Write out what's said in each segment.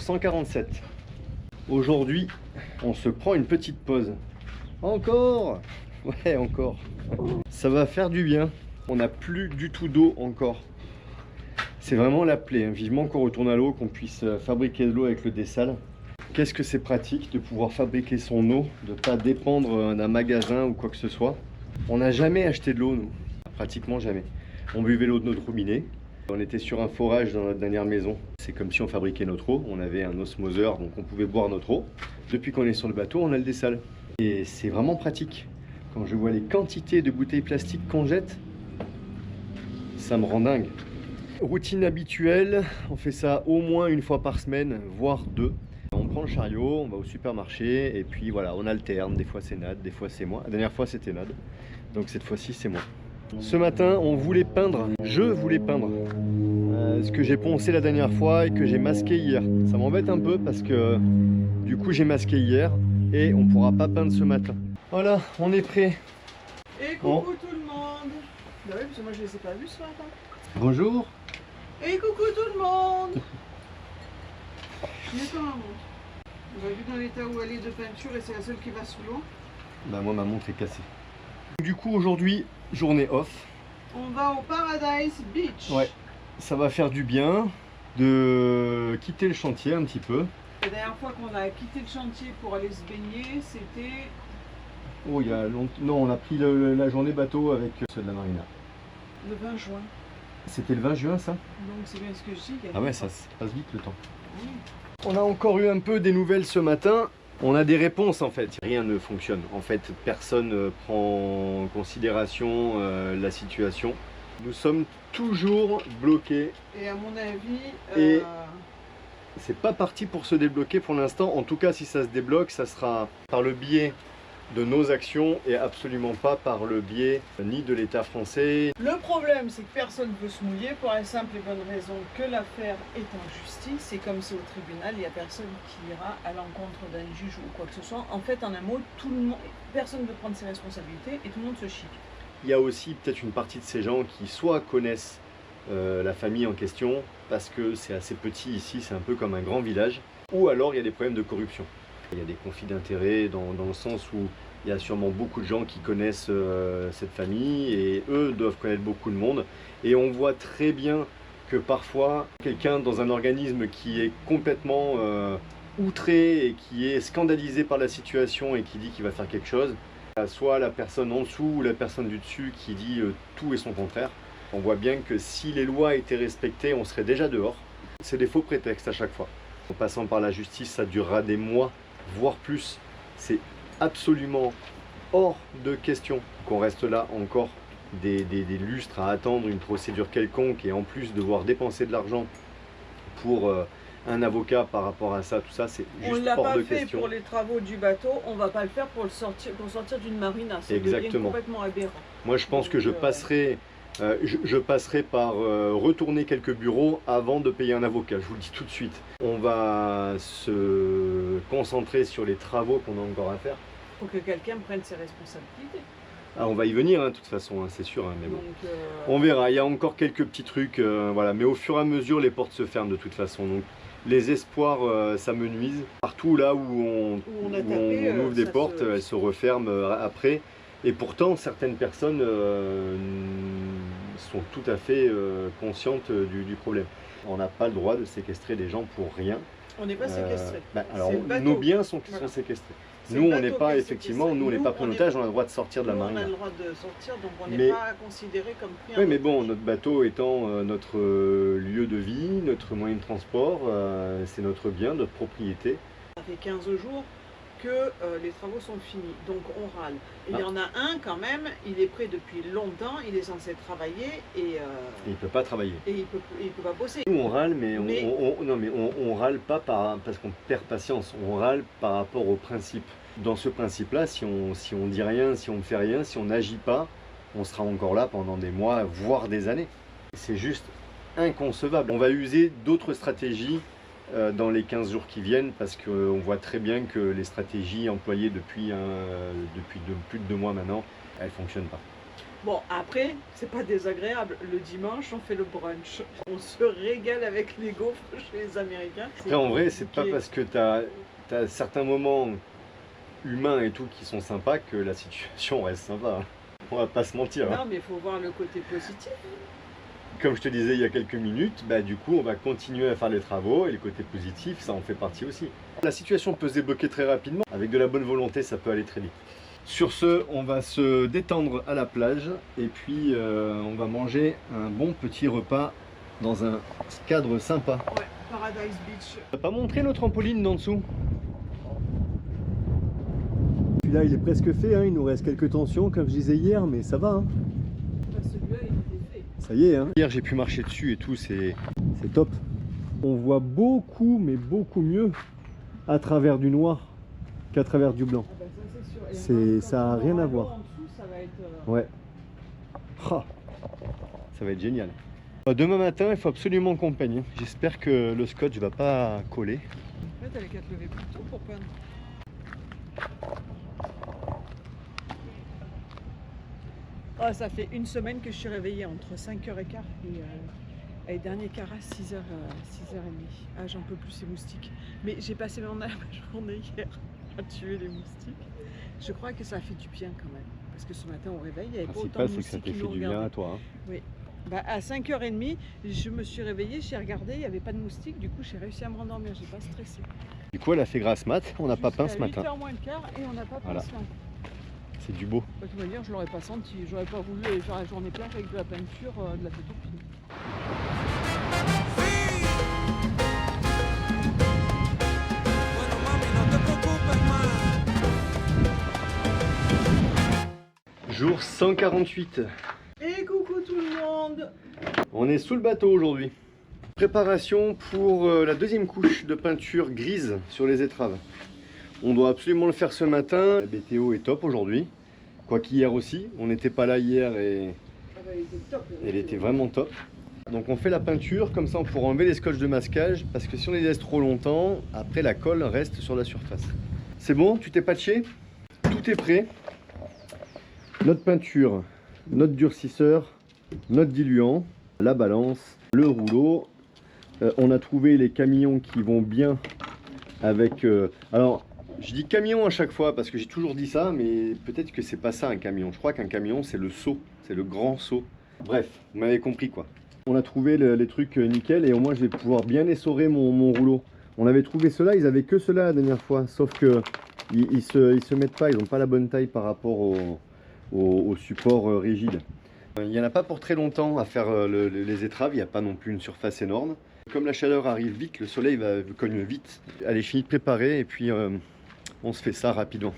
jour 147. Aujourd'hui, on se prend une petite pause. Encore? Ouais, encore. Ça va faire du bien. On n'a plus du tout d'eau encore. C'est vraiment la plaie, hein. Vivement qu'on retourne à l'eau, qu'on puisse fabriquer de l'eau avec le dessal. Qu'est-ce que c'est pratique de pouvoir fabriquer son eau, de ne pas dépendre d'un magasin ou quoi que ce soit. On n'a jamais acheté de l'eau, nous. Pratiquement jamais. On buvait l'eau de notre robinet. On était sur un forage dans notre dernière maison. C'est comme si on fabriquait notre eau. On avait un osmoseur, donc on pouvait boire notre eau. Depuis qu'on est sur le bateau, on a le dessal. Et c'est vraiment pratique. Quand je vois les quantités de bouteilles plastiques qu'on jette, ça me rend dingue. Routine habituelle, on fait ça au moins une fois par semaine, voire deux. On prend le chariot, on va au supermarché et puis voilà, on alterne. Des fois c'est Nad, des fois c'est moi. La dernière fois c'était Nad, donc cette fois-ci c'est moi. Ce matin, on voulait peindre, je voulais peindre ce que j'ai poncé la dernière fois et que j'ai masqué hier. Ça m'embête un peu parce que du coup j'ai masqué hier et on pourra pas peindre ce matin. Voilà, on est prêt. Et coucou tout le monde. Bah oui, parce que moi je les ai pas vus ce matin. Bonjour. Et coucou tout le monde. Je n'ai pas ma montre. On va vu dans l'état où elle est de peinture et c'est la seule qui va sous l'eau. Bah moi ma montre est cassée. Du coup aujourd'hui, journée off. On va au Paradise Beach. Ouais, ça va faire du bien de quitter le chantier un petit peu. La dernière fois qu'on a quitté le chantier pour aller se baigner, c'était... Oh, il y a longtemps. Non, on a pris la journée bateau avec ceux de la marina. le 20 juin. C'était le 20 juin ça? Donc c'est bien ce que je dis. Ah ouais, ça passe vite le temps. Oui. On a encore eu un peu des nouvelles ce matin. On a des réponses en fait. Rien ne fonctionne. En fait, personne prend en considération la situation. Nous sommes toujours bloqués. Et à mon avis... Et c'est pas parti pour se débloquer pour l'instant. En tout cas, si ça se débloque, ça sera par le biais de nos actions et absolument pas par le biais ni de l'État français. Le problème, c'est que personne ne veut se mouiller pour la simple et bonne raison que l'affaire est en justice. Et comme c'est au tribunal, il n'y a personne qui ira à l'encontre d'un juge ou quoi que ce soit. En fait, en un mot, tout le monde, personne ne veut prendre ses responsabilités et tout le monde se chie. Il y a aussi peut-être une partie de ces gens qui soit connaissent la famille en question, parce que c'est assez petit ici, c'est un peu comme un grand village, ou alors il y a des problèmes de corruption. Il y a des conflits d'intérêts dans le sens où il y a sûrement beaucoup de gens qui connaissent cette famille et eux doivent connaître beaucoup de monde. Et on voit très bien que parfois, quelqu'un dans un organisme qui est complètement outré et qui est scandalisé par la situation et qui dit qu'il va faire quelque chose, soit la personne en dessous ou la personne du dessus qui dit tout et son contraire. On voit bien que si les lois étaient respectées, on serait déjà dehors. C'est des faux prétextes à chaque fois. En passant par la justice, ça durera des mois, voire plus. C'est absolument hors de question qu'on reste là encore des lustres à attendre une procédure quelconque et en plus devoir dépenser de l'argent pour un avocat par rapport à ça, tout ça, c'est juste hors de question. On ne l'a pas fait pour les travaux du bateau, on ne va pas le faire pour sortir d'une marina. Ça devient complètement aberrant. Moi je pense que je passerai par retourner quelques bureaux avant de payer un avocat, je vous le dis tout de suite. On va se concentrer sur les travaux qu'on a encore à faire. Il faut que quelqu'un prenne ses responsabilités. Ah, on va y venir, de toute façon, c'est sûr. Mais bon. Donc, on verra, il y a encore quelques petits trucs, voilà. Mais au fur et à mesure, les portes se ferment de toute façon. Donc, les espoirs, ça me nuise. Partout là où on ouvre des portes, elles se referment après. Et pourtant, certaines personnes sont tout à fait conscientes du problème. On n'a pas le droit de séquestrer des gens pour rien. On n'est pas séquestrés. Alors, nos biens sont séquestrés. Nous, on n'est pas effectivement, nous, on n'est pas pris en otage, on a le droit de sortir de la marina. On a le droit de sortir, donc on n'est pas considéré comme pris en otage. Oui, mais bon, notre bateau étant notre lieu de vie, notre moyen de transport, c'est notre bien, notre propriété. Ça fait 15 jours que les travaux sont finis, donc on râle. Et il y en a un quand même, il est prêt depuis longtemps, il est censé travailler et il ne peut pas travailler. Et il peut pas bosser. Nous on râle, mais on râle pas parce qu'on perd patience, on râle par rapport au principe. Dans ce principe-là, si on dit rien, si on ne fait rien, si on n'agit pas, on sera encore là pendant des mois, voire des années. C'est juste inconcevable. On va user d'autres stratégies dans les 15 jours qui viennent, parce qu'on voit très bien que les stratégies employées depuis plus de 2 mois maintenant, elles ne fonctionnent pas. Bon, après, c'est pas désagréable. Le dimanche, on fait le brunch. On se régale avec les gaufres chez les Américains. Après, en vrai, c'est pas parce que t'as certains moments humains et tout qui sont sympas que la situation reste sympa. Hein. On va pas se mentir. Non, Hein. mais il faut voir le côté positif. Comme je te disais il y a quelques minutes, bah, du coup, on va continuer à faire les travaux et le côté positif, ça en fait partie aussi. La situation peut se débloquer très rapidement. Avec de la bonne volonté, ça peut aller très vite. Sur ce, on va se détendre à la plage et puis on va manger un bon petit repas dans un cadre sympa. Ouais, Paradise Beach. On va pas montrer nos trampolines d'en dessous. Celui-là, il est presque fait, hein. Il nous reste quelques tensions, comme je disais hier, mais ça va. Hein. Celui-là, il est fait. Ça y est, hein. Hier, j'ai pu marcher dessus et tout, c'est top. On voit beaucoup, mais beaucoup mieux à travers du noir qu'à travers du blanc. Ah bah ça, c'est sûr. Ça a rien à voir. En dessous, ça va être... Ouais. Ah, ça va être génial. Demain matin, il faut absolument qu'on peigne. J'espère que le scotch va pas coller. En fait, elle est qu'à te lever plus tôt pour peindre. Oh, ça fait une semaine que je suis réveillée entre 5h15 et dernier quart à 6h30. Ah, j'en peux plus ces moustiques. Mais j'ai passé ma journée hier à tuer les moustiques. Je crois que ça fait du bien quand même. Parce que ce matin au réveil, il n'y avait pas autant de C'est que ça moustiques t'ait qui fait nous du bien regardaient. à toi. Hein. Oui. Bah, à 5h30, je me suis réveillée, j'ai regardé, il n'y avait pas de moustiques. Du coup, j'ai réussi à me rendormir, j'ai pas stressé. Du coup, elle a fait grasse mat, on n'a pas peint ce Jusqu'à matin. 8h moins le quart et on n'a pas peint Voilà. ce matin. C'est du beau. De toute manière, je l'aurais pas senti. J'aurais pas voulu aller faire la journée plage avec de la peinture, de la tête aux pieds. Jour 148. Et coucou tout le monde! On est sous le bateau aujourd'hui. Préparation pour la deuxième couche de peinture grise sur les étraves. On doit absolument le faire ce matin. La BTO est top aujourd'hui. Quoi qu'hier aussi. On n'était pas là hier et Ah bah, elle était top. elle était vraiment top. Donc on fait la peinture, comme ça on pourra enlever les scotch de masquage. Parce que si on les laisse trop longtemps, après la colle reste sur la surface. C'est bon? Tu t'es patché? Tout est prêt. Notre peinture, notre durcisseur, notre diluant, la balance, le rouleau. On a trouvé les camions qui vont bien avec... alors, je dis camion à chaque fois parce que j'ai toujours dit ça, mais peut-être que c'est pas ça un camion. Je crois qu'un camion, c'est le seau, c'est le grand seau. Bref, vous m'avez compris quoi. On a trouvé les trucs nickel et au moins je vais pouvoir bien essorer mon rouleau. On avait trouvé cela, ils avaient que cela la dernière fois, sauf que ils se mettent pas, ils n'ont pas la bonne taille par rapport au support rigide. Il n'y en a pas pour très longtemps à faire les étraves, il n'y a pas non plus une surface énorme. Comme la chaleur arrive vite, le soleil va cogne vite. Allez, fini de préparer et puis on se fait ça rapidement.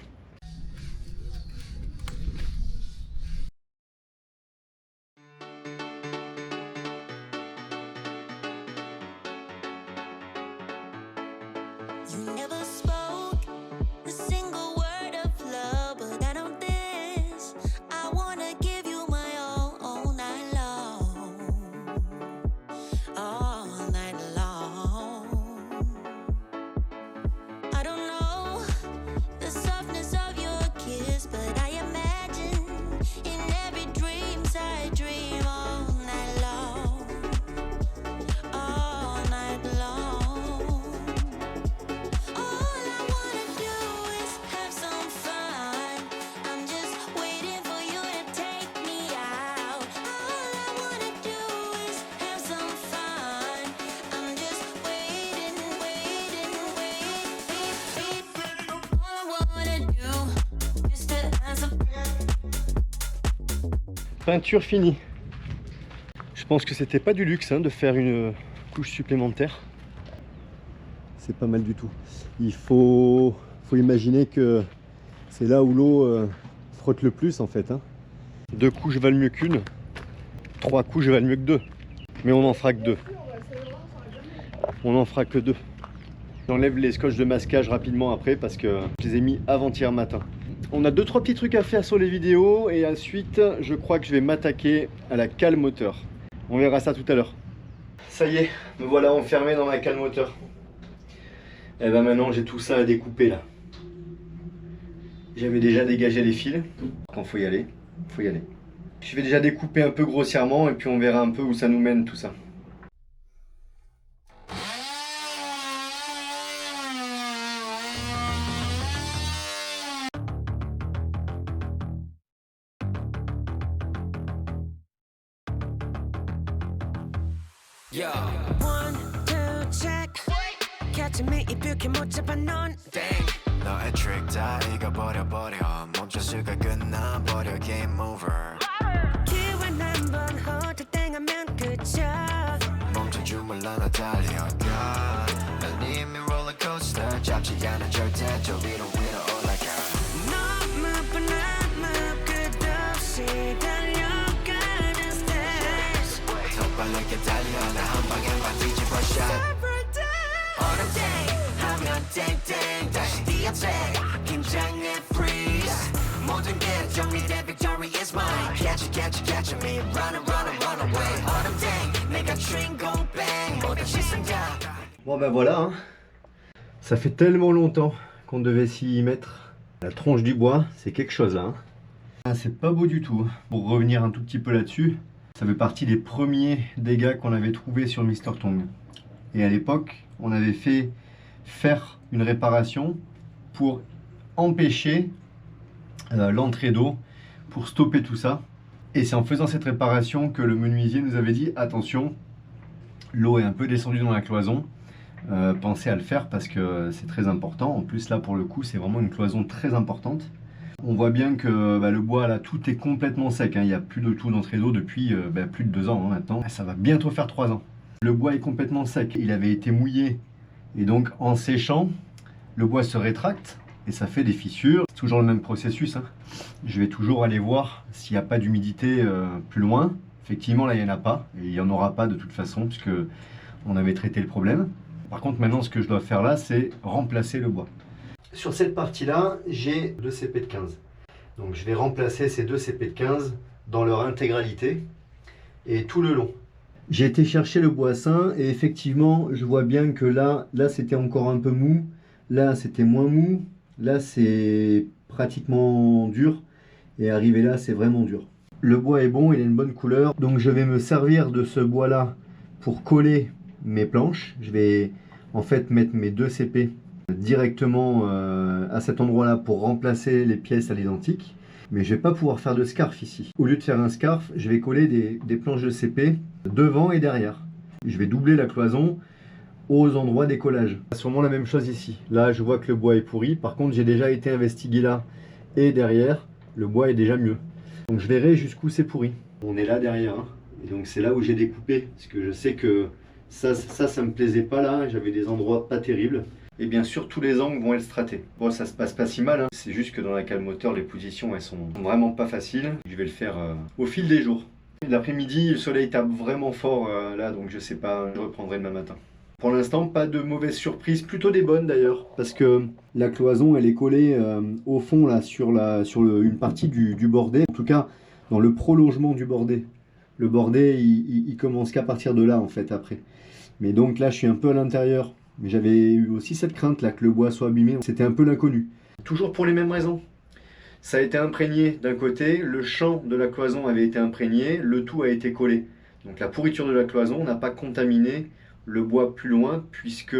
Peinture finie. Je pense que c'était pas du luxe hein, de faire une couche supplémentaire. C'est pas mal du tout. Il faut imaginer que c'est là où l'eau frotte le plus en fait. Hein. 2 couches valent mieux qu'une. 3 couches valent mieux que 2. Mais on n'en fera que 2. On n'en fera que 2. J'enlève les scotch de masquage rapidement après parce que je les ai mis avant-hier matin. On a 2-3 petits trucs à faire sur les vidéos et ensuite je crois que je vais m'attaquer à la cale moteur. On verra ça tout à l'heure. Ça y est, me voilà enfermé dans ma cale moteur. Et ben maintenant j'ai tout ça à découper là. J'avais déjà dégagé les fils. Quand faut y aller, faut y aller. Je vais déjà découper un peu grossièrement et puis on verra un peu où ça nous mène tout ça. Yo. 1, 2, check. Catch me if you can 못 잡아 넌 Dang. 너의 트릭 다 읽어버려 멈출 수가 끝나버려 game over. 기회는 한번 허탕하면 끝이야. 멈춰줌을 나 달려가. 난 이미 롤러코스터 잡지 않아 절대 저 위로 올라가. 너무 너무 끝없이 달려가는 stage. 더 빠르게 달려 나 한 방에만 뒤집어 shot. All day 하면 땡땡 다시 the attack 긴장해 freeze 모든 게 정리돼 victory is mine catch me run away All day 내가 주인공 bang 모든 시선자. Bon ben voilà, hein. Ça fait tellement longtemps qu'on devait s'y mettre. La tronche du bois, c'est quelque chose là. Hein. Ah, c'est pas beau du tout. Pour revenir un tout petit peu là-dessus, ça fait partie des premiers dégâts qu'on avait trouvés sur Mr Tong. Et à l'époque, on avait fait faire une réparation pour empêcher l'entrée d'eau, pour stopper tout ça. Et c'est en faisant cette réparation que le menuisier nous avait dit attention, l'eau est un peu descendue dans la cloison, pensez à le faire parce que c'est très important. En plus là pour le coup c'est vraiment une cloison très importante. On voit bien que le bois là tout est complètement sec, hein. Il n'y a plus de tout d'entrée d'eau depuis plus de 2 ans hein, maintenant. Ça va bientôt faire 3 ans. Le bois est complètement sec, il avait été mouillé et donc en séchant, le bois se rétracte et ça fait des fissures. C'est toujours le même processus, hein. Je vais toujours aller voir s'il n'y a pas d'humidité plus loin. Effectivement là il n'y en a pas et il n'y en aura pas de toute façon puisque on avait traité le problème. Par contre maintenant ce que je dois faire là c'est remplacer le bois. Sur cette partie là j'ai 2 CP de 15. Donc je vais remplacer ces 2 CP de 15 dans leur intégralité et tout le long. J'ai été chercher le bois sain et effectivement je vois bien que là c'était encore un peu mou, là c'était moins mou, là c'est pratiquement dur et arrivé là c'est vraiment dur. Le bois est bon, il a une bonne couleur, donc je vais me servir de ce bois là pour coller mes planches. Je vais en fait mettre mes 2 CP directement à cet endroit là pour remplacer les pièces à l'identique. Mais je vais pas pouvoir faire de scarf ici. Au lieu de faire un scarf, je vais coller des planches de CP devant et derrière. Je vais doubler la cloison aux endroits des collages. C'est sûrement la même chose ici. Là, je vois que le bois est pourri. Par contre, j'ai déjà été investigué là et derrière. Le bois est déjà mieux. Donc je verrai jusqu'où c'est pourri. On est là derrière. Hein. Et donc c'est là où j'ai découpé. Parce que je sais que ça me plaisait pas là. J'avais des endroits pas terribles. Et bien sûr, tous les angles vont être stratés. Bon, ça se passe pas si mal, hein. C'est juste que dans la cale moteur, les positions, elles sont vraiment pas faciles. Je vais le faire au fil des jours. L'après-midi, le soleil tape vraiment fort là, donc je sais pas, je reprendrai demain matin. Pour l'instant, pas de mauvaises surprises, plutôt des bonnes d'ailleurs. Parce que la cloison, elle est collée au fond, là, sur une partie du bordé. En tout cas, dans le prolongement du bordé. Le bordé, il commence qu'à partir de là, en fait, après. Mais donc là, je suis un peu à l'intérieur. Mais j'avais eu aussi cette crainte là que le bois soit abîmé, c'était un peu l'inconnu. Toujours pour les mêmes raisons. Ça a été imprégné d'un côté, le champ de la cloison avait été imprégné, le tout a été collé. Donc la pourriture de la cloison n'a pas contaminé le bois plus loin puisque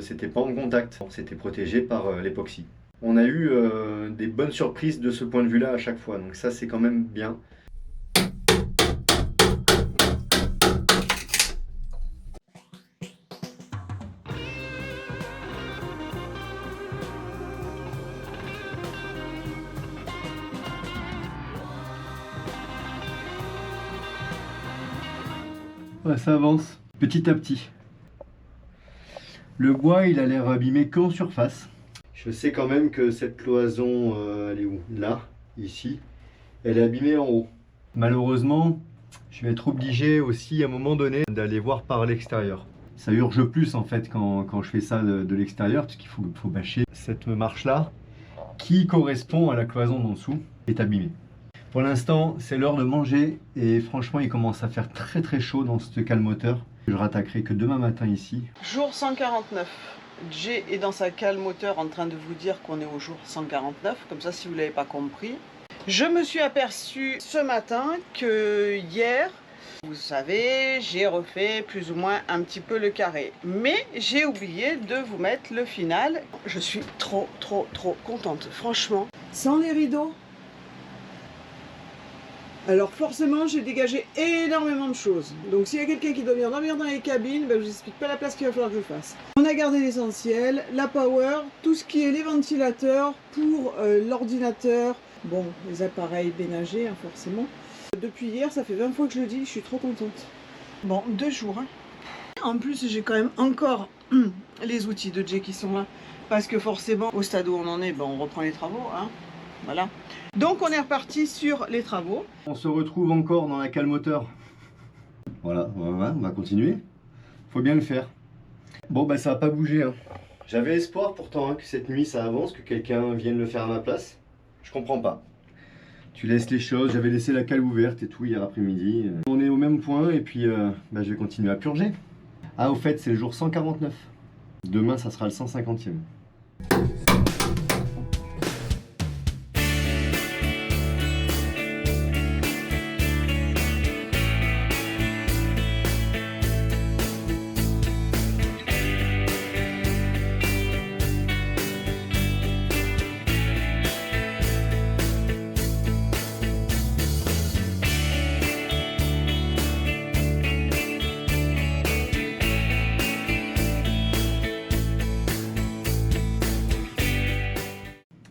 c'était pas en contact, c'était protégé par l'époxy. On a eu des bonnes surprises de ce point de vue là à chaque fois, donc ça c'est quand même bien. Ouais, ça avance petit à petit. Le bois, il a l'air abîmé qu'en surface. Je sais quand même que cette cloison, elle est où? Là, ici. Elle est abîmée en haut. Malheureusement, je vais être obligé aussi à un moment donné d'aller voir par l'extérieur. Ça urge plus en fait quand je fais ça de l'extérieur, parce qu'il faut bâcher. Cette marche-là, qui correspond à la cloison d'en dessous, est abîmée. Pour l'instant, c'est l'heure de manger et franchement, il commence à faire très très chaud dans ce cale moteur. Je rattaquerai que demain matin ici. Jour 149. Jay est dans sa cale moteur en train de vous dire qu'on est au jour 149. Comme ça, si vous ne l'avez pas compris. Je me suis aperçue ce matin que hier, vous savez, j'ai refait plus ou moins un petit peu le carré. Mais j'ai oublié de vous mettre le final. Je suis trop contente, franchement. Sans les rideaux. Alors forcément, j'ai dégagé énormément de choses. Donc s'il y a quelqu'un qui doit venir dormir dans les cabines, ben, je vous explique pas la place qu'il va falloir que je fasse. On a gardé l'essentiel, la power, tout ce qui est les ventilateurs pour l'ordinateur. Bon, les appareils ménagers, hein, forcément. Depuis hier, ça fait 20 fois que je le dis, je suis trop contente. Bon, 2 jours. Hein. En plus, j'ai quand même encore les outils de Jay qui sont là. Parce que forcément, au stade où on en est, ben, on reprend les travaux. Hein. Voilà. Donc on est reparti sur les travaux. On se retrouve encore dans la cale moteur. Voilà, on va continuer. Faut bien le faire. Bon bah ça va pas bouger. Hein. J'avais espoir pourtant hein, que cette nuit ça avance, que quelqu'un vienne le faire à ma place. Je comprends pas. Tu laisses les choses, j'avais laissé la cale ouverte et tout hier après-midi. On est au même point et puis bah, je vais continuer à purger. Ah au fait c'est le jour 149. Demain ça sera le 150e.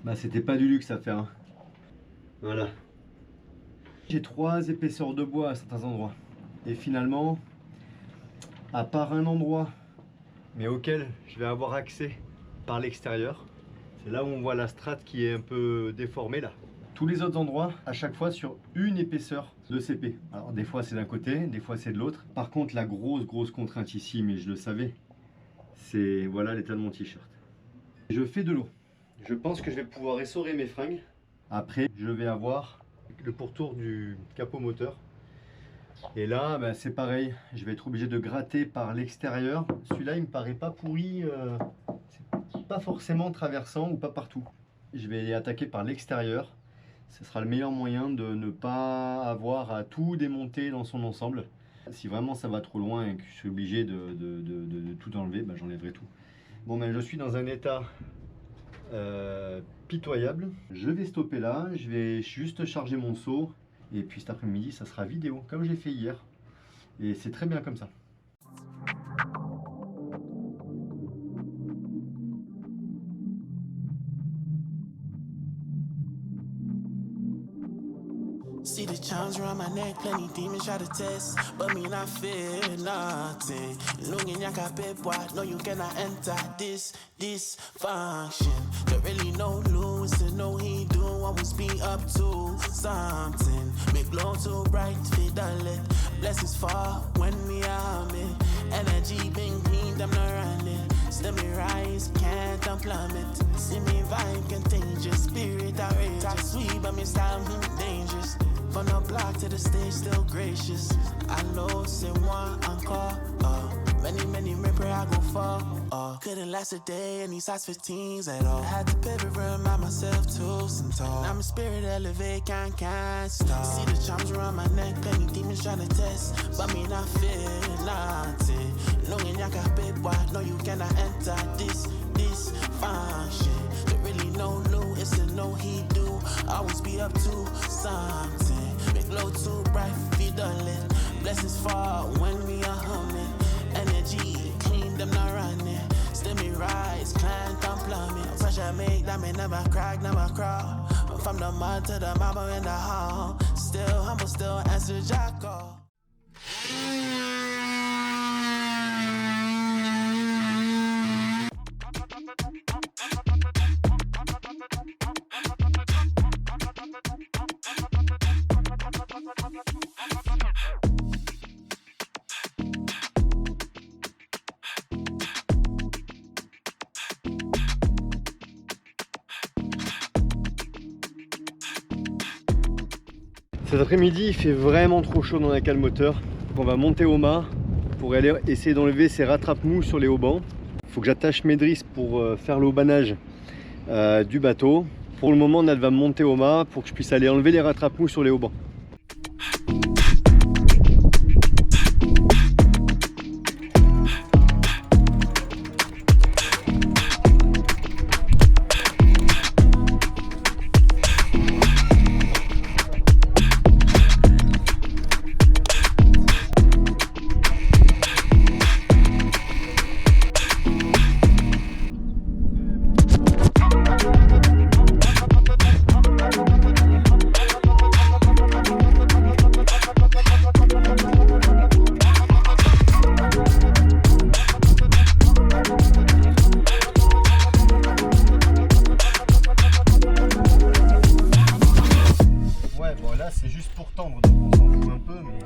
Bah, c'était pas du luxe à faire. Hein. Voilà. J'ai 3 épaisseurs de bois à certains endroits. Et finalement, à part un endroit, mais auquel je vais avoir accès par l'extérieur, c'est là où on voit la strate qui est un peu déformée là. Tous les autres endroits, à chaque fois sur une épaisseur de CP. Alors des fois c'est d'un côté, des fois c'est de l'autre. Par contre la grosse contrainte ici, mais je le savais, c'est voilà l'état de mon t-shirt. Je fais de l'eau. Je pense que je vais pouvoir essorer mes fringues. Après, je vais avoir le pourtour du capot moteur. Et là, bah, c'est pareil. Je vais être obligé de gratter par l'extérieur. Celui-là, il me paraît pas pourri. C'est pas forcément traversant ou pas partout. Je vais attaquer par l'extérieur. Ce sera le meilleur moyen de ne pas avoir à tout démonter dans son ensemble. Si vraiment ça va trop loin et que je suis obligé de tout enlever, bah, j'enlèverai tout. Bon, ben, je suis dans un état... pitoyable. Je vais stopper là, je vais juste charger mon seau et puis cet après-midi ça sera vidéo comme j'ai fait hier et c'est très bien comme ça. See the charms around my neck, plenty demons try to test, but me not feel nothing. Lungin yaka boy, no you cannot enter this function. Don't really know Louis to know he do always be up to something. Make glow too bright, fit the lit. Blessings fall when we are me. Energy been clean, I'm not running. Still me rise, can't unplummet. See me vibe contagious, spirit outrageous. Talk sweet, but me style dangerous. From the block to the stage, still gracious. I know, c'est moi encore. Many ripper I go for. Couldn't last a day in these size 15s at all. I had to pivot, remind myself to some tall. Now my spirit elevate, can't stop. See the charms around my neck, plenty demons trying to test, but me not feel nothing. Longing yaka boy, no you cannot enter this function. Don't really know Lou, it's a no he do. Always be up to something. Make glow too bright, feed the lit. Blessings fall when we are humming. Energy clean, them not running. Still me rise, climb, plummet. Pressure make that me never crack, never crawl. From the mud to the marble in the hall. Still humble, still answer Jacko. Cet après-midi, il fait vraiment trop chaud dans la cale moteur. On va monter au mât pour aller essayer d'enlever ces rattrapes-mous sur les haubans. Il faut que j'attache mes drisses pour faire le haubanage du bateau. Pour le moment, Nat va monter au mât pour que je puisse aller enlever les rattrape-mous sur les haubans. C'est juste pour tendre, donc on s'en fout un peu, mais...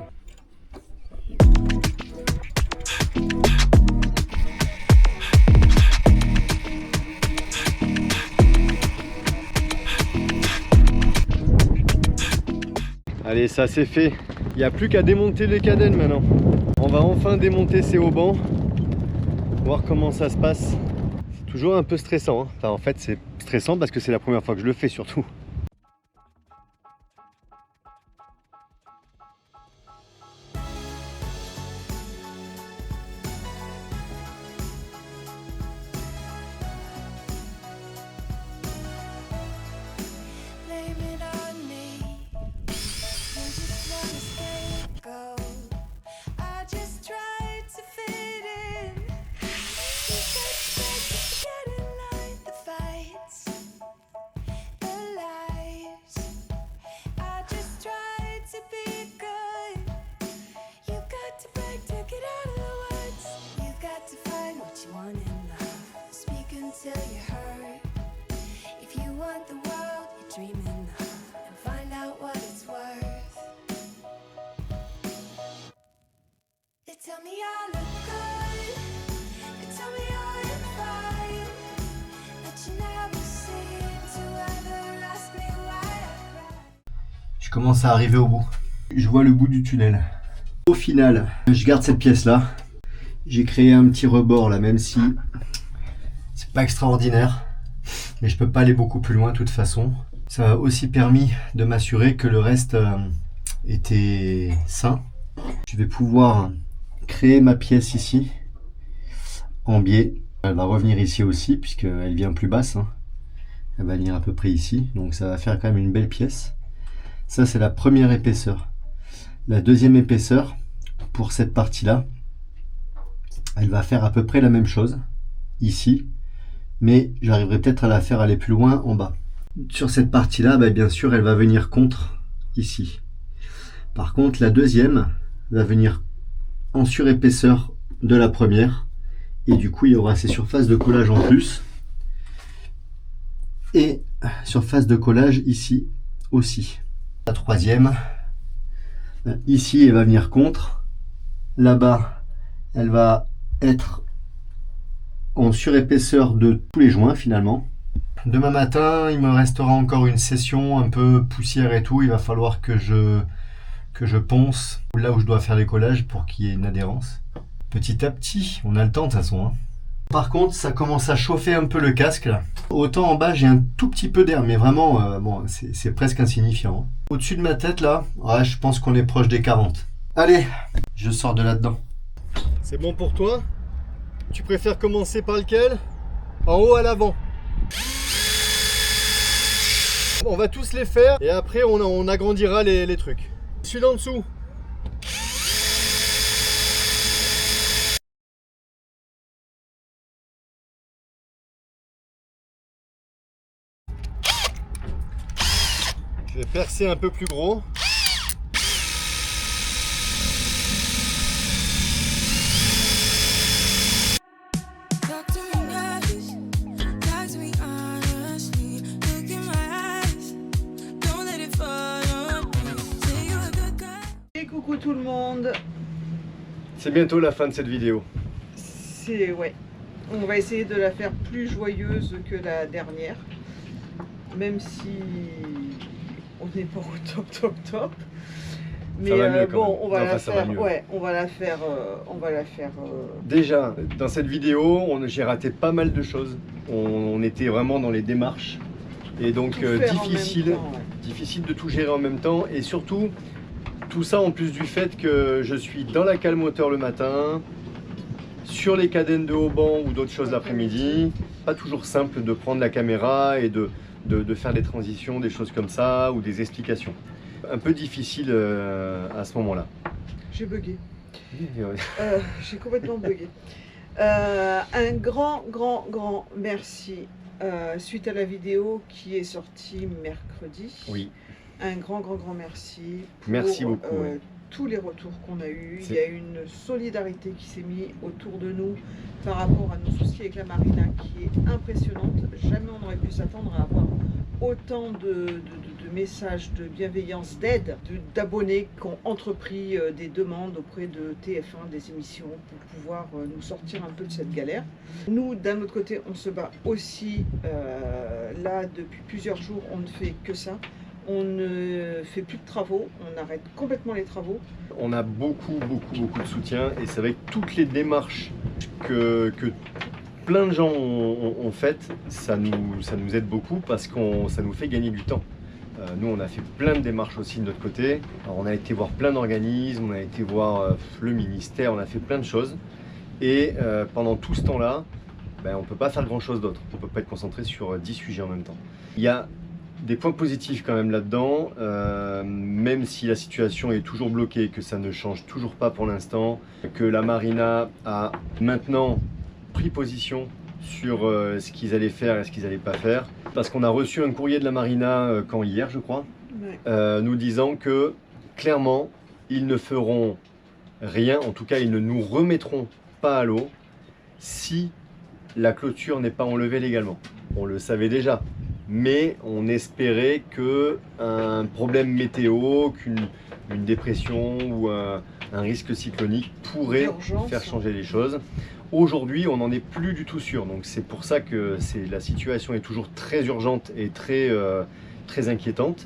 Allez, ça c'est fait. Il n'y a plus qu'à démonter les cadènes maintenant. On va enfin démonter ces haubans, voir comment ça se passe. C'est toujours un peu stressant, hein. Enfin, en fait, c'est stressant parce que c'est la première fois que je le fais surtout. Tell me I look good, and tell me I'm fine, but you never seem to ever ask me why I cry. Je commence à arriver au bout. Je vois le bout du tunnel. Au final, je garde cette pièce là. J'ai créé un petit rebord là, même si c'est pas extraordinaire, mais je peux pas aller beaucoup plus loin de toute façon. Ça m'a aussi permis de m'assurer que le reste était sain. Je vais pouvoir créer ma pièce ici en biais. Elle va revenir ici aussi puisqu'elle vient plus basse, hein. Elle va venir à peu près ici, donc ça va faire quand même une belle pièce. Ça c'est la première épaisseur. La deuxième épaisseur pour cette partie là, elle va faire à peu près la même chose ici, mais j'arriverai peut-être à la faire aller plus loin en bas. Sur cette partie là, bien sûr elle va venir contre ici. Par contre la deuxième va venir en surépaisseur de la première, et du coup il y aura ces surfaces de collage en plus, et surface de collage ici aussi. La troisième ici elle va venir contre, là-bas elle va être en surépaisseur de tous les joints finalement. Demain matin il me restera encore une session un peu poussière et tout, il va falloir que je ponce là où je dois faire les collages pour qu'il y ait une adhérence. Petit à petit, on a le temps de toute façon, hein. Par contre, ça commence à chauffer un peu le casque là. Autant en bas, j'ai un tout petit peu d'air, mais vraiment, bon, c'est presque insignifiant, hein. Au-dessus de ma tête là, ouais, je pense qu'on est proche des 40. Allez, je sors de là-dedans. C'est bon pour toi? Tu préfères commencer par lequel? En haut à l'avant? On va tous les faire et après on agrandira les trucs. Celui d'en dessous. Je vais percer un peu plus gros. Coucou tout le monde. C'est bientôt la fin de cette vidéo. Ouais. On va essayer de la faire plus joyeuse que la dernière. Même si on n'est pas au top. Mais bon, on va la faire. Ouais, on va la faire. Déjà, dans cette vidéo, j'ai raté pas mal de choses. On était vraiment dans les démarches. Et donc Tout faire en difficile, même temps, ouais. difficile de tout gérer en même temps. Et surtout, tout ça en plus du fait que je suis dans la cale moteur le matin, sur les cadennes de haut banc ou d'autres choses l'après-midi. Pas toujours simple de prendre la caméra et de faire des transitions, des choses comme ça, ou des explications. Un peu difficile à ce moment-là. J'ai bugué. J'ai complètement bugué. Un grand merci suite à la vidéo qui est sortie mercredi. Oui. Un grand merci pour Merci beaucoup, ouais. tous les retours qu'on a eus. C'est- Il y a une solidarité qui s'est mise autour de nous par rapport à nos soucis avec la marina qui est impressionnante. Jamais on n'aurait pu s'attendre à avoir autant de messages de bienveillance, d'aide, d'abonnés qui ont entrepris des demandes auprès de TF1, des émissions, pour pouvoir nous sortir un peu de cette galère. Nous, d'un autre côté, on se bat aussi. Là, depuis plusieurs jours, on ne fait que ça. On ne fait plus de travaux, on arrête complètement les travaux. On a beaucoup de soutien et c'est avec toutes les démarches que plein de gens ont faites, ça nous aide beaucoup parce que ça nous fait gagner du temps. Nous, on a fait plein de démarches aussi de notre côté. Alors, on a été voir plein d'organismes, on a été voir le ministère, on a fait plein de choses. Et pendant tout ce temps-là, on ne peut pas faire grand-chose d'autre. On ne peut pas être concentré sur 10 sujets en même temps. Il y a des points positifs quand même là-dedans, même si la situation est toujours bloquée, que ça ne change toujours pas pour l'instant, que la marina a maintenant pris position sur ce qu'ils allaient faire et ce qu'ils n'allaient pas faire. Parce qu'on a reçu un courrier de la marina quand hier, je crois, Ouais. nous disant que clairement, ils ne feront rien, en tout cas ils ne nous remettront pas à l'eau si la clôture n'est pas enlevée légalement. On le savait déjà, mais on espérait qu'un problème météo, qu'une dépression ou un risque cyclonique pourrait D'urgence. faire changer les choses. Aujourd'hui, on n'en est plus du tout sûr, donc c'est pour ça que la situation est toujours très urgente et très inquiétante,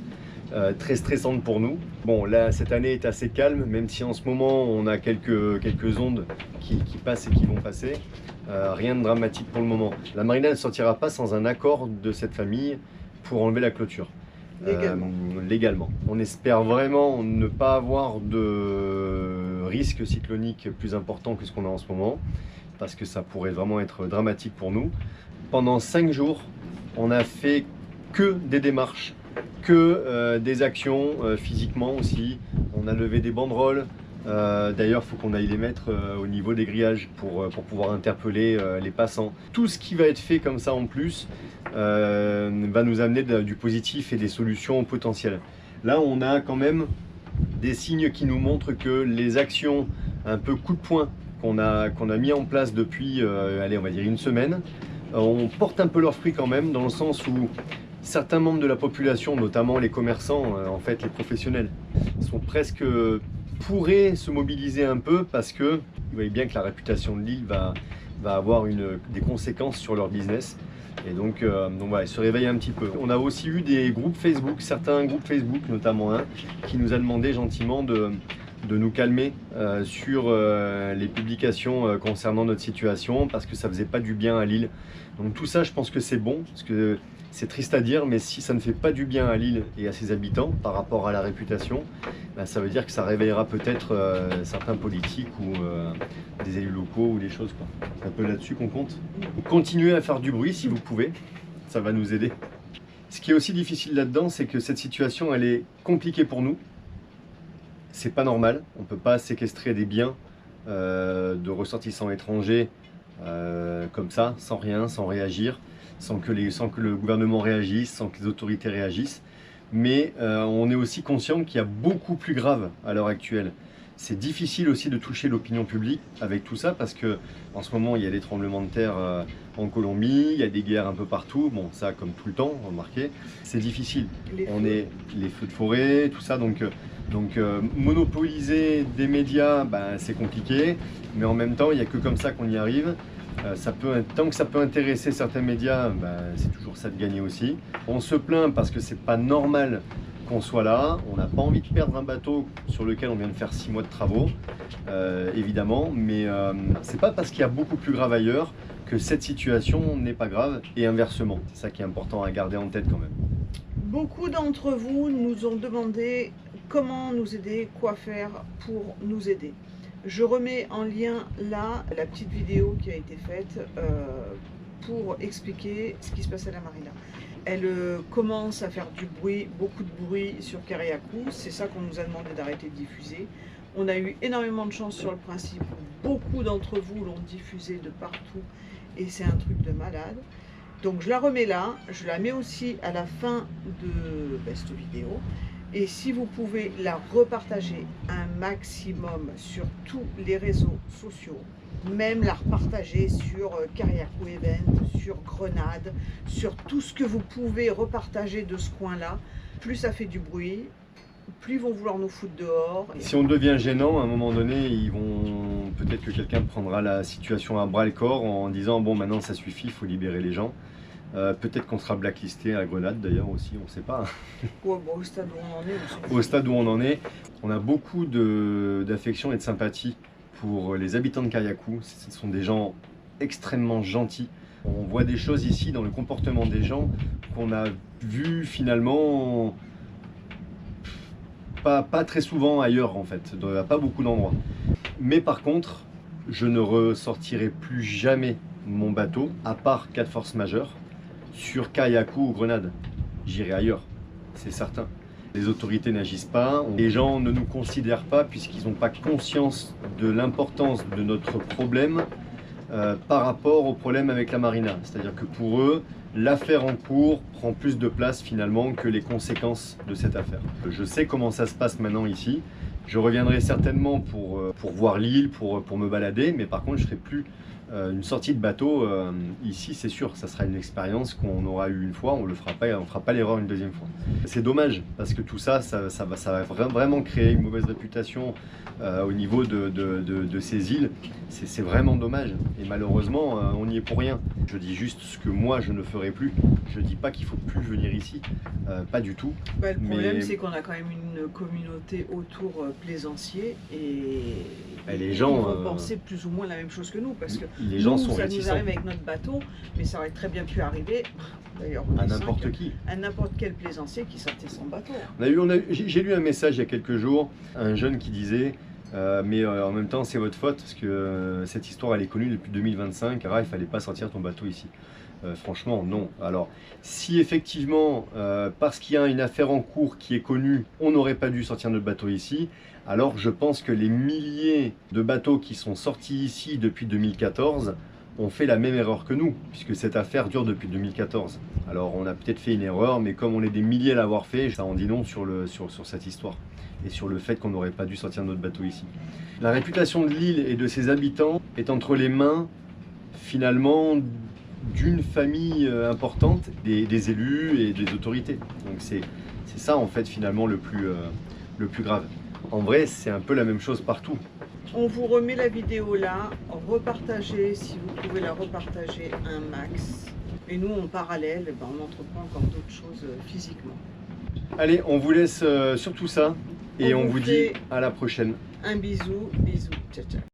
très stressante pour nous. Bon, là, cette année est assez calme, même si en ce moment, on a quelques ondes qui passent et qui vont passer. Rien de dramatique pour le moment. La marina ne sortira pas sans un accord de cette famille pour enlever la clôture. Légalement. On espère vraiment ne pas avoir de risque cyclonique plus important que ce qu'on a en ce moment, parce que ça pourrait vraiment être dramatique pour nous. Pendant 5 jours, on a fait que des démarches, que des actions physiquement aussi. On a levé des banderoles. D'ailleurs, il faut qu'on aille les mettre au niveau des grillages pour pouvoir interpeller les passants. Tout ce qui va être fait comme ça en plus va nous amener du positif et des solutions potentielles. Là, on a quand même des signes qui nous montrent que les actions un peu coup de poing qu'on a mis en place depuis, allez, on va dire une semaine, on porte un peu leurs fruits quand même, dans le sens où certains membres de la population, notamment les commerçants, en fait les professionnels, sont presque pourraient se mobiliser un peu parce que vous voyez bien que la réputation de l'île va avoir des conséquences sur leur business. Et donc voilà, ils se réveillent un petit peu. On a aussi eu des groupes Facebook, certains groupes Facebook, notamment un, qui nous a demandé gentiment de nous calmer sur les publications concernant notre situation, parce que ça faisait pas du bien à l'île. Donc tout ça, je pense que c'est bon, parce que c'est triste à dire, mais si ça ne fait pas du bien à l'île et à ses habitants par rapport à la réputation, ça veut dire que ça réveillera peut-être certains politiques ou des élus locaux ou des choses, quoi. C'est un peu là-dessus qu'on compte. Continuez à faire du bruit si vous pouvez, ça va nous aider. Ce qui est aussi difficile là-dedans, c'est que cette situation, elle est compliquée pour nous. C'est pas normal, on ne peut pas séquestrer des biens de ressortissants étrangers comme ça, sans rien, sans réagir, sans que le gouvernement réagisse, sans que les autorités réagissent. Mais on est aussi conscient qu'il y a beaucoup plus grave à l'heure actuelle. C'est difficile aussi de toucher l'opinion publique avec tout ça, parce que en ce moment il y a des tremblements de terre en Colombie, il y a des guerres un peu partout, bon ça comme tout le temps, remarquez, c'est difficile. On est les feux de forêt, tout ça, donc monopoliser des médias, c'est compliqué, mais en même temps il n'y a que comme ça qu'on y arrive. Tant que ça peut intéresser certains médias, c'est toujours ça de gagner aussi. On se plaint parce que c'est pas normal qu'on soit là, on n'a pas envie de perdre un bateau sur lequel on vient de faire 6 mois de travaux, évidemment, mais c'est pas parce qu'il y a beaucoup plus grave ailleurs que cette situation n'est pas grave et inversement. C'est ça qui est important à garder en tête quand même. Beaucoup d'entre vous nous ont demandé comment nous aider, quoi faire pour nous aider. Je remets en lien là la petite vidéo qui a été faite pour expliquer ce qui se passe à la marina. Elle commence à faire du bruit, beaucoup de bruit sur Kariakou. C'est ça qu'on nous a demandé d'arrêter de diffuser. On a eu énormément de chance sur le principe. Beaucoup d'entre vous l'ont diffusé de partout et c'est un truc de malade. Donc je la remets là. Je la mets aussi à la fin de cette vidéo. Et si vous pouvez la repartager un maximum sur tous les réseaux sociaux, même la repartager sur Kariakou Event, sur Grenade, sur tout ce que vous pouvez repartager de ce coin-là, plus ça fait du bruit, plus ils vont vouloir nous foutre dehors. Si on devient gênant, à un moment donné, peut-être que quelqu'un prendra la situation à bras le corps en disant bon maintenant ça suffit, il faut libérer les gens. Peut-être qu'on sera blacklisté à Grenade d'ailleurs aussi, on ne sait pas. Ouais, bon, au stade où on en est. Au stade où on en est, on a beaucoup d'affection et de sympathie pour les habitants de Kariakou. Ce sont des gens extrêmement gentils. On voit des choses ici dans le comportement des gens qu'on a vu finalement pas très souvent ailleurs en fait, à pas beaucoup d'endroits. Mais par contre, je ne ressortirai plus jamais mon bateau, à part cas de force majeure, sur Kariakou ou Grenade. J'irai ailleurs, c'est certain. Les autorités n'agissent pas, les gens ne nous considèrent pas puisqu'ils n'ont pas conscience de l'importance de notre problème par rapport au problème avec la marina. C'est-à-dire que pour eux, l'affaire en cours prend plus de place finalement que les conséquences de cette affaire. Je sais comment ça se passe maintenant ici. Je reviendrai certainement pour voir l'île, pour me balader, mais par contre je ne ferai plus une sortie de bateau ici, c'est sûr. Ça sera une expérience qu'on aura eue une fois, on ne fera pas l'erreur une deuxième fois. C'est dommage, parce que tout ça, ça va vraiment créer une mauvaise réputation au niveau de ces îles. C'est vraiment dommage, et malheureusement, on n'y est pour rien. Je dis juste ce que moi je ne ferai plus. Je ne dis pas qu'il ne faut plus venir ici, pas du tout. Le problème, c'est qu'on a quand même une communauté autour plaisancier et les gens ils vont penser plus ou moins la même chose que nous, parce que les gens sont ça réticents. nous arrive avec notre bateau, mais ça aurait très bien pu arriver d'ailleurs à n'importe qui, à n'importe quel plaisancier qui sortait son bateau. J'ai lu un message il y a quelques jours, un jeune qui disait mais en même temps c'est votre faute parce que cette histoire elle est connue depuis 2025, il fallait pas sortir ton bateau ici. Franchement non. Alors si effectivement parce qu'il y a une affaire en cours qui est connue, on n'aurait pas dû sortir notre bateau ici, alors je pense que les milliers de bateaux qui sont sortis ici depuis 2014 ont fait la même erreur que nous, puisque cette affaire dure depuis 2014. Alors on a peut-être fait une erreur, mais comme on est des milliers à l'avoir fait, ça en dit non sur cette histoire et sur le fait qu'on n'aurait pas dû sortir notre bateau ici. La réputation de l'île et de ses habitants est entre les mains finalement d'une famille importante, des élus et des autorités. Donc c'est ça en fait finalement le plus grave. En vrai, c'est un peu la même chose partout. On vous remet la vidéo là, repartagez si vous pouvez la repartager un max. Et nous, en parallèle, on entreprend encore d'autres choses physiquement. Allez, on vous laisse sur tout ça et on vous dit à la prochaine. Un bisou, ciao ciao.